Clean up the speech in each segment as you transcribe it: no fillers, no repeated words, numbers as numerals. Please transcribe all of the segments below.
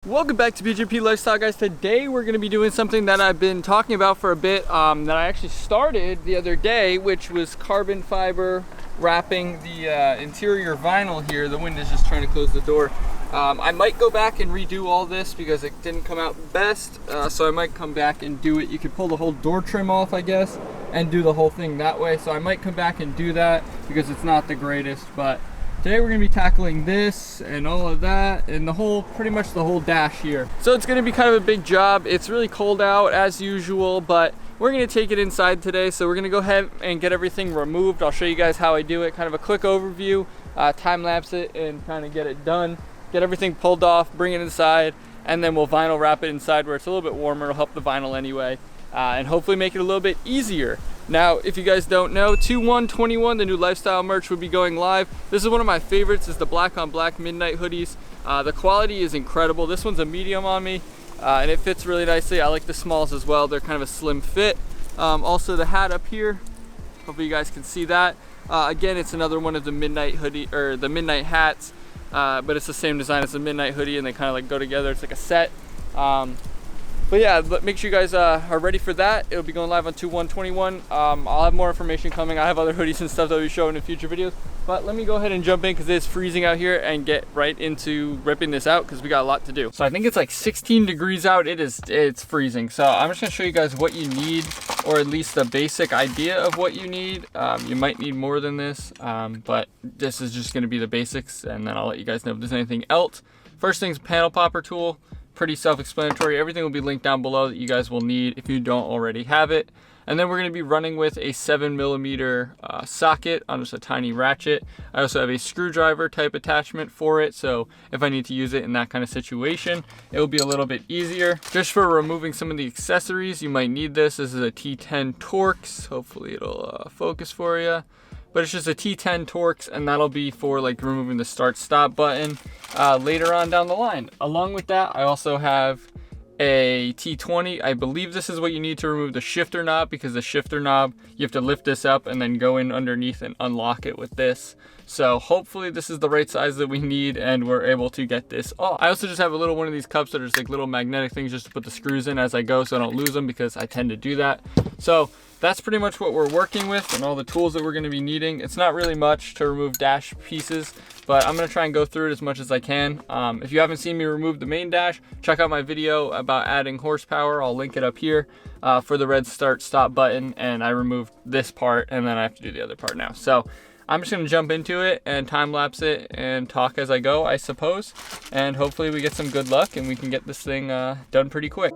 Welcome back to BJP Lifestyle, guys. Today we're going to be doing something that I've been talking about for a bit, that I actually started the other day, which was carbon fiber wrapping the interior vinyl here. The wind is just trying to close the door. I might go back and redo all this because it didn't come out best, so I might come back and do it. You could pull the whole door trim off, I guess, and do the whole thing that way. So I might come back and do that because it's not the greatest, but today we're going to be tackling this and all of that and pretty much the whole dash here. So it's going to be kind of a big job. It's really cold out as usual, but we're going to take it inside today. So we're going to go ahead and get everything removed. I'll show you guys how I do it, kind of a quick overview, time lapse it and kind of get it done. Get everything pulled off, bring it inside, and then we'll vinyl wrap it inside where it's a little bit warmer. It'll help the vinyl anyway, and hopefully make it a little bit easier. Now, if you guys don't know, 2/1/21, the new lifestyle merch will be going live. This is one of my favorites, is the black on black midnight hoodies. The quality is incredible. This one's a medium on me, and it fits really nicely. I like the smalls as well. They're kind of a slim fit. Also the hat up here, hopefully you guys can see that. Again, it's another one of the midnight hoodie, or the midnight hats, but it's the same design as the midnight hoodie and they kind of like go together. It's like a set. But yeah, make sure you guys are ready for that. It'll be going live on 2/1/21. I'll have more information coming. I have other hoodies and stuff that I'll be showing in future videos. But let me go ahead and jump in because it's freezing out here and get right into ripping this out because we got a lot to do. So I think it's like 16 degrees out. It's freezing. So I'm just gonna show you guys what you need, or at least a basic idea of what you need. You might need more than this, but this is just gonna be the basics, and then I'll let you guys know if there's anything else. First thing's panel popper tool. Pretty self-explanatory. Everything will be linked down below that you guys will need if you don't already have it. And then we're going to be running with a 7mm socket on just a tiny ratchet. I also have a screwdriver type attachment for it, so if I need to use it in that kind of situation, it will be a little bit easier. Just for removing some of the accessories, you might need this. This is a T10 Torx. Hopefully it'll focus for you. But it's just a T10 Torx, and that'll be for like removing the start stop button later on down the line. Along with that, I also have a T20. I believe this is what you need to remove the shifter knob, because the shifter knob, you have to lift this up and then go in underneath and unlock it with this. So hopefully this is the right size that we need and we're able to get this off. I also just have a little one of these cups that are just like little magnetic things just to put the screws in as I go so I don't lose them, because I tend to do that. So that's pretty much what we're working with and all the tools that we're going to be needing. It's not really much to remove dash pieces, but I'm going to try and go through it as much as I can. If you haven't seen me remove the main dash, check out my video about adding horsepower. I'll link it up here for the red start stop button, and I removed this part and then I have to do the other part now. So I'm just going to jump into it and time lapse it and talk as I go, I suppose, and hopefully we get some good luck and we can get this thing done pretty quick.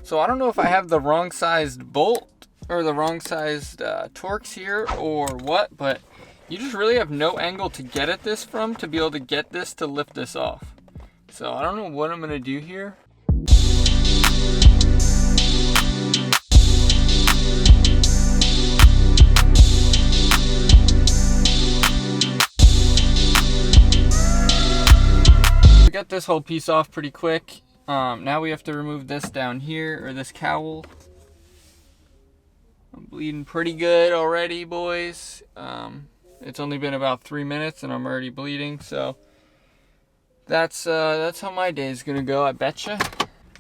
So I don't know if I have the wrong sized bolt or the wrong sized Torx here or what, but you just really have no angle to get at this from to be able to get this to lift this off. So I don't know what I'm gonna do here. We got this whole piece off pretty quick. Now we have to remove this down here, or this cowl. I'm bleeding pretty good already, boys. It's only been about 3 minutes and I'm already bleeding, so that's how my day is gonna go, I betcha.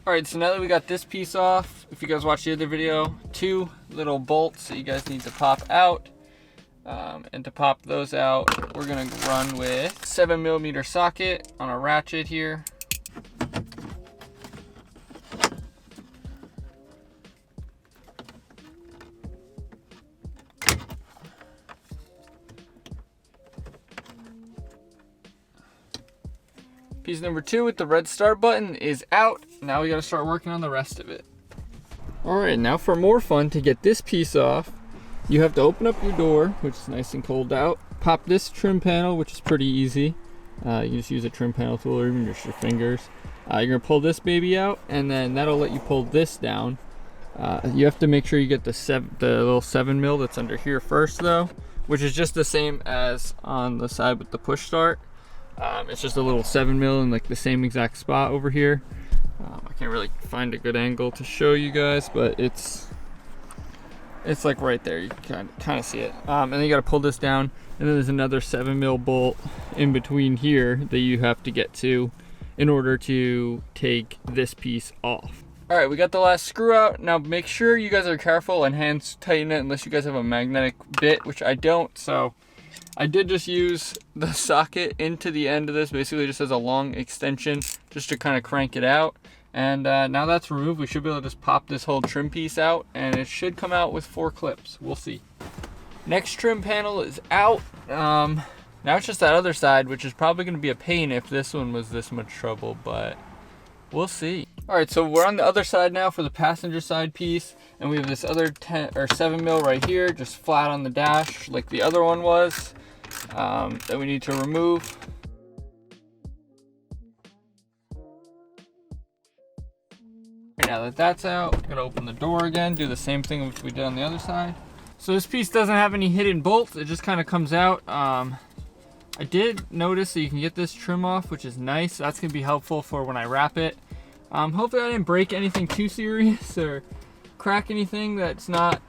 Alright, so now that we got this piece off, if you guys watched the other video, 2 little bolts that you guys need to pop out. And to pop those out, we're gonna run with 7mm socket on a ratchet here. Piece number 2 with the red start button is out. Now we gotta start working on the rest of it. Alright, now for more fun, to get this piece off, you have to open up your door, which is nice and cold out. Pop this trim panel, which is pretty easy. You can just use a trim panel tool or even just your fingers. You're gonna pull this baby out, and then that'll let you pull this down. You have to make sure you get the little 7mm that's under here first though, which is just the same as on the side with the push start. It's just a little 7mm in like the same exact spot over here. I can't really find a good angle to show you guys, but it's It's like right there, you can kind of see it. And then you got to pull this down, and then there's another 7mm bolt in between here that you have to get to in order to take this piece off. All right, we got the last screw out. Now make sure you guys are careful and hand tighten it unless you guys have a magnetic bit, which I don't. So I did just use the socket into the end of this, basically just as a long extension, just to kind of crank it out. And now that's removed, we should be able to just pop this whole trim piece out, and it should come out with 4 clips. We'll see. Next trim panel is out. Now it's just that other side, which is probably going to be a pain if this one was this much trouble, but we'll see. All right, so we're on the other side now for the passenger side piece, and we have this other 7mm right here, just flat on the dash like the other one was, that we need to remove. Now that that's out, I'm gonna open the door again, do the same thing which we did on the other side. So this piece doesn't have any hidden bolts, it just kind of comes out. I did notice that you can get this trim off, which is nice. That's gonna be helpful for when I wrap it. Hopefully I didn't break anything too serious or crack anything that's not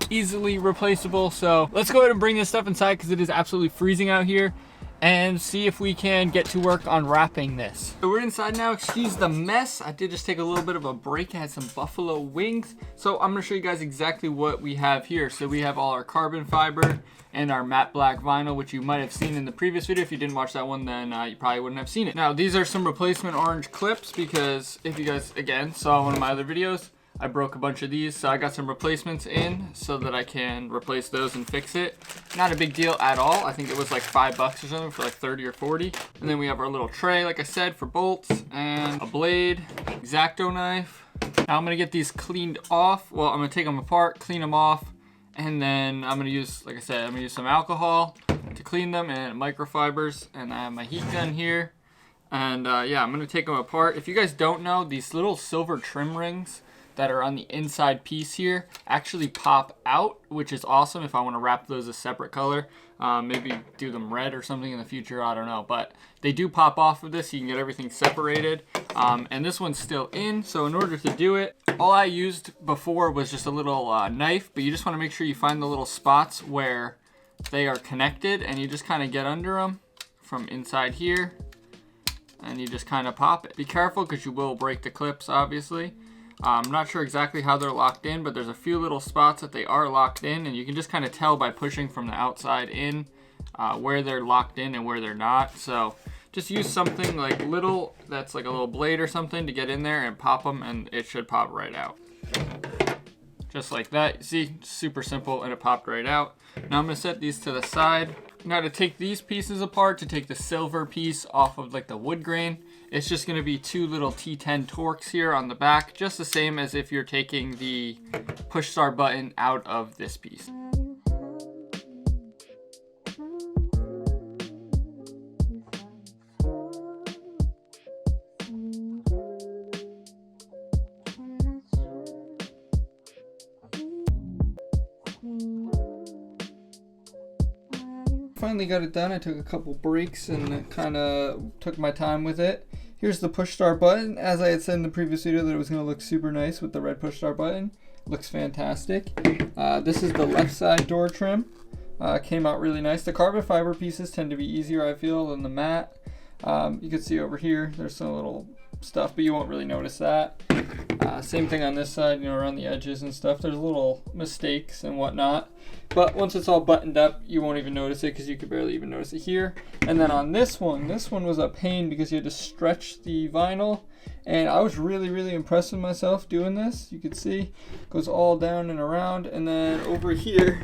easily replaceable. So let's go ahead and bring this stuff inside because it is absolutely freezing out here, and see if we can get to work on wrapping this. So we're inside now, excuse the mess. I did just take a little bit of a break. I had some buffalo wings. So I'm gonna show you guys exactly what we have here. So we have all our carbon fiber and our matte black vinyl, which you might have seen in the previous video. If you didn't watch that one, then you probably wouldn't have seen it. Now these are some replacement orange clips, because if you guys, again, saw one of my other videos, I broke a bunch of these, so I got some replacements in so that I can replace those and fix it. Not a big deal at all. I think it was like $5 or something for like 30 or 40. And then we have our little tray, like I said, for bolts, and a blade, X-Acto knife. Now I'm gonna get these cleaned off. Well, I'm gonna take them apart, clean them off, and then I'm gonna use, like I said, I'm gonna use some alcohol to clean them and microfibers. And I have my heat gun here. And yeah, I'm gonna take them apart. If you guys don't know, these little silver trim rings that are on the inside piece here actually pop out, which is awesome if I want to wrap those a separate color. Maybe do them red or something in the future, I don't know. But they do pop off of this, so you can get everything separated. And this one's still in, so in order to do it, all I used before was just a little knife, but you just want to make sure you find the little spots where they are connected, and you just kind of get under them from inside here, and you just kind of pop it. Be careful because you will break the clips, obviously. I'm not sure exactly how they're locked in, but there's a few little spots that they are locked in, and you can just kind of tell by pushing from the outside in where they're locked in and where they're not. So just use something like little, that's like a little blade or something, to get in there and pop them, and it should pop right out. Just like that. See, super simple, and it popped right out. Now I'm gonna set these to the side. Now to take these pieces apart, to take the silver piece off of like the wood grain, it's just gonna be 2 little T10 Torx here on the back, just the same as if you're taking the push start button out of this piece. Finally got it done. I took a couple breaks and kind of took my time with it. Here's the push start button. As I had said in the previous video that it was going to look super nice with the red push start button. Looks fantastic. This is the left side door trim. Came out really nice. The carbon fiber pieces tend to be easier, I feel, than the matte. You can see over here there's some little stuff, but you won't really notice that. Same thing on this side, you know, around the edges and stuff. There's little mistakes and whatnot, but once it's all buttoned up, you won't even notice it because you could barely even notice it here. And then on this one was a pain because you had to stretch the vinyl, and I was really impressed with myself doing this. You could see it goes all down and around, and then over here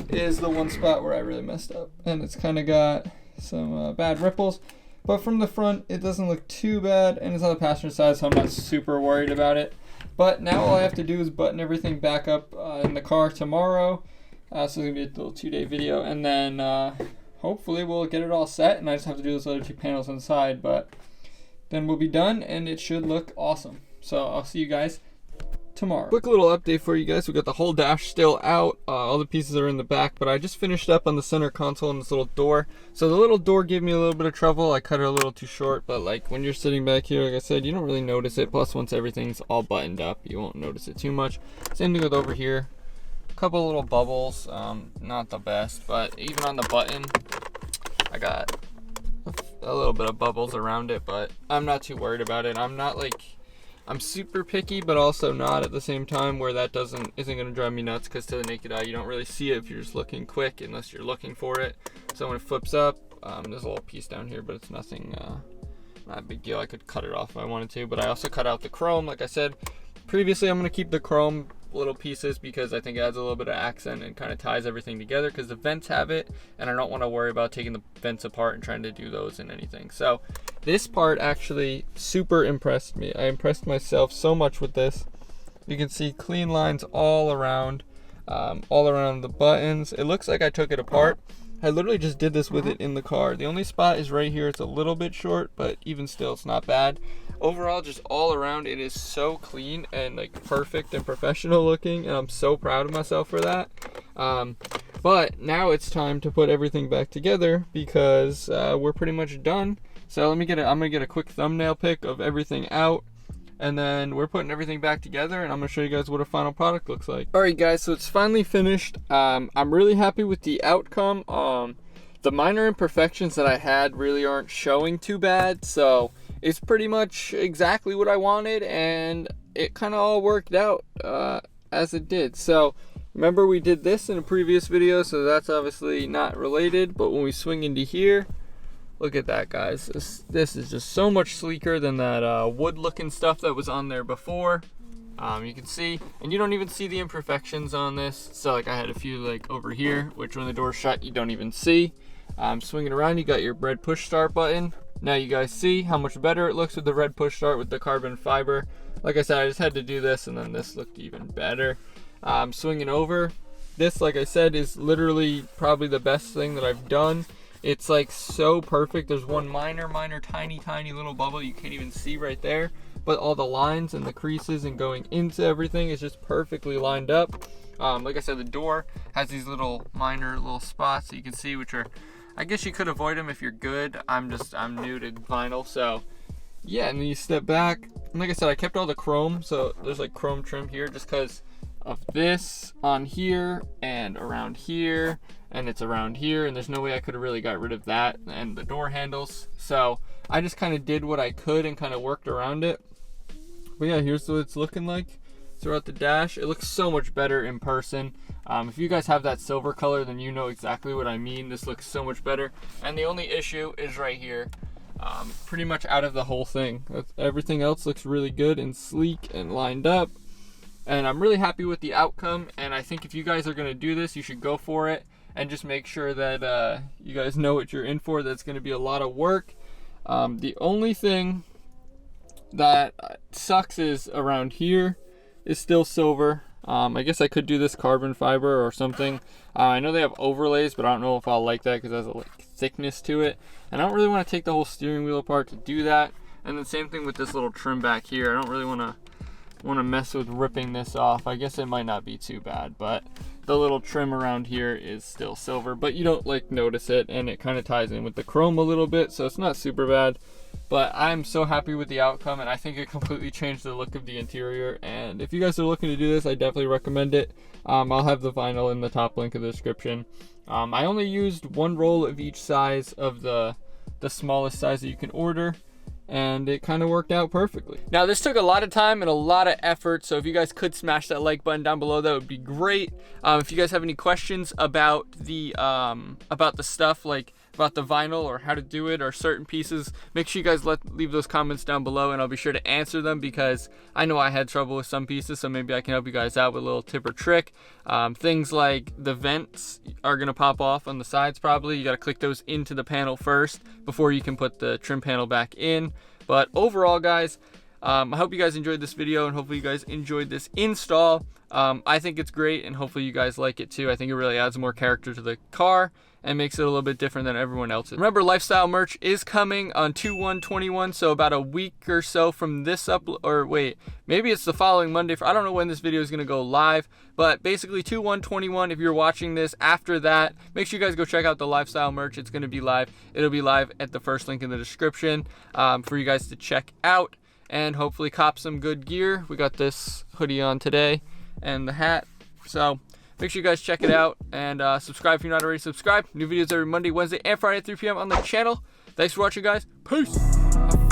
is the one spot where I really messed up, and it's kind of got some bad ripples. But from the front, it doesn't look too bad, and it's on the passenger side, so I'm not super worried about it. But now all I have to do is button everything back up in the car tomorrow. So it's going to be a little 2-day video, and then hopefully we'll get it all set, and I just have to do those other 2 panels on the side, but then we'll be done, and it should look awesome. So I'll see you guys tomorrow. Quick little update for you guys. We got the whole dash still out. All the pieces are in the back, but I just finished up on the center console and this little door. So the little door gave me a little bit of trouble. I cut it a little too short, but like when you're sitting back here, like I said, you don't really notice it. Plus once everything's all buttoned up, you won't notice it too much. Same thing with over here. couple little bubbles, not the best, but even on the button, I got a little bit of bubbles around it, but I'm not too worried about it. I'm super picky, but also not at the same time, where that isn't gonna drive me nuts, because to the naked eye, you don't really see it if you're just looking quick, unless you're looking for it. So when it flips up, there's a little piece down here, but it's nothing, not a big deal. I could cut it off if I wanted to, but I also cut out the chrome. Like I said previously, I'm gonna keep the chrome little pieces because I think it adds a little bit of accent and kind of ties everything together, because the vents have it, and I don't want to worry about taking the vents apart and trying to do those in anything. So this part actually super impressed me. I impressed myself so much with this. You can see clean lines all around the buttons. It looks like I took it apart. I literally just did this with it in the car. The only spot is right here. It's a little bit short, but even still, it's not bad. Overall, just all around, it is so clean and like perfect and professional looking, and I'm so proud of myself for that. But now it's time to put everything back together, because we're pretty much done. So I'm gonna get a quick thumbnail pic of everything out, and then we're putting everything back together, and I'm gonna show you guys what a final product looks like. All right, guys, so it's finally finished. I'm really happy with the outcome. The minor imperfections that I had really aren't showing too bad, so it's pretty much exactly what I wanted, and it kind of all worked out as it did. So remember, we did this in a previous video, so that's obviously not related, but when we swing into here, look at that, guys. This is just so much sleeker than that wood looking stuff that was on there before. You can see, and you don't even see the imperfections on this. So like I had a few like over here, which when the door's shut, you don't even see. Swinging around, you got your red push start button. Now you guys see how much better it looks with the red push start with the carbon fiber. Like I said, I just had to do this, and then this looked even better. Swinging over, this, like I said, is literally probably the best thing that I've done. It's like so perfect. There's one minor, tiny little bubble you can't even see right there, but all the lines and the creases and going into everything is just perfectly lined up. Like I said, the door has these minor little spots that you can see, which are, I guess you could avoid them if you're good. I'm new to vinyl, so yeah. And then you step back, and like I said, I kept all the chrome, so there's like chrome trim here just because of this on here and around here, and it's around here, and there's no way I could have really got rid of that and the door handles. So I just kind of did what I could and kind of worked around it. But yeah, here's what it's looking like throughout the dash. It looks so much better in person. If you guys have that silver color, then you know exactly what I mean. This looks so much better. And the only issue is right here. Pretty much out of the whole thing. Everything else looks really good and sleek and lined up. And I'm really happy with the outcome. And I think if you guys are going to do this, you should go for it. And just make sure that you guys know what you're in for. That's going to be a lot of work. The only thing that sucks is around here is still silver. I guess I could do this carbon fiber or something. I know they have overlays, but I don't know if I'll like that because it has a thickness to it. And I don't really want to take the whole steering wheel apart to do that. And the same thing with this little trim back here. I don't really want to mess with ripping this off. I guess it might not be too bad, but the little trim around here is still silver, but you don't like notice it, and it kind of ties in with the chrome a little bit, so it's not super bad. But I'm so happy with the outcome, and I think it completely changed the look of the interior. And if you guys are looking to do this, I definitely recommend it. I'll have the vinyl in the top link of the description. I only used one roll of each size of the smallest size that you can order, and it kind of worked out perfectly. Now, this took a lot of time and a lot of effort, so if you guys could smash that like button down below, that would be great. If you guys have any questions about the stuff, like about the vinyl or how to do it or certain pieces, make sure you guys leave those comments down below, and I'll be sure to answer them, because I know I had trouble with some pieces, so maybe I can help you guys out with a little tip or trick. Things like the vents are gonna pop off on the sides probably. You gotta click those into the panel first before you can put the trim panel back in. But overall, guys, I hope you guys enjoyed this video, and hopefully you guys enjoyed this install. I think it's great, and hopefully you guys like it too. I think it really adds more character to the car and makes it a little bit different than everyone else's. Remember, lifestyle merch is coming on 2/1/21, so about a week or so from this or wait, maybe it's the following Monday. I don't know when this video is gonna go live, but basically 2/1/21, if you're watching this after that, make sure you guys go check out the lifestyle merch. It's gonna be live. It'll be live at the first link in the description for you guys to check out and hopefully cop some good gear. We got this hoodie on today and the hat. So Make sure you guys check it out and subscribe if you're not already subscribed. New videos every Monday, Wednesday, and Friday at 3 p.m. on the channel. Thanks for watching, guys. Peace.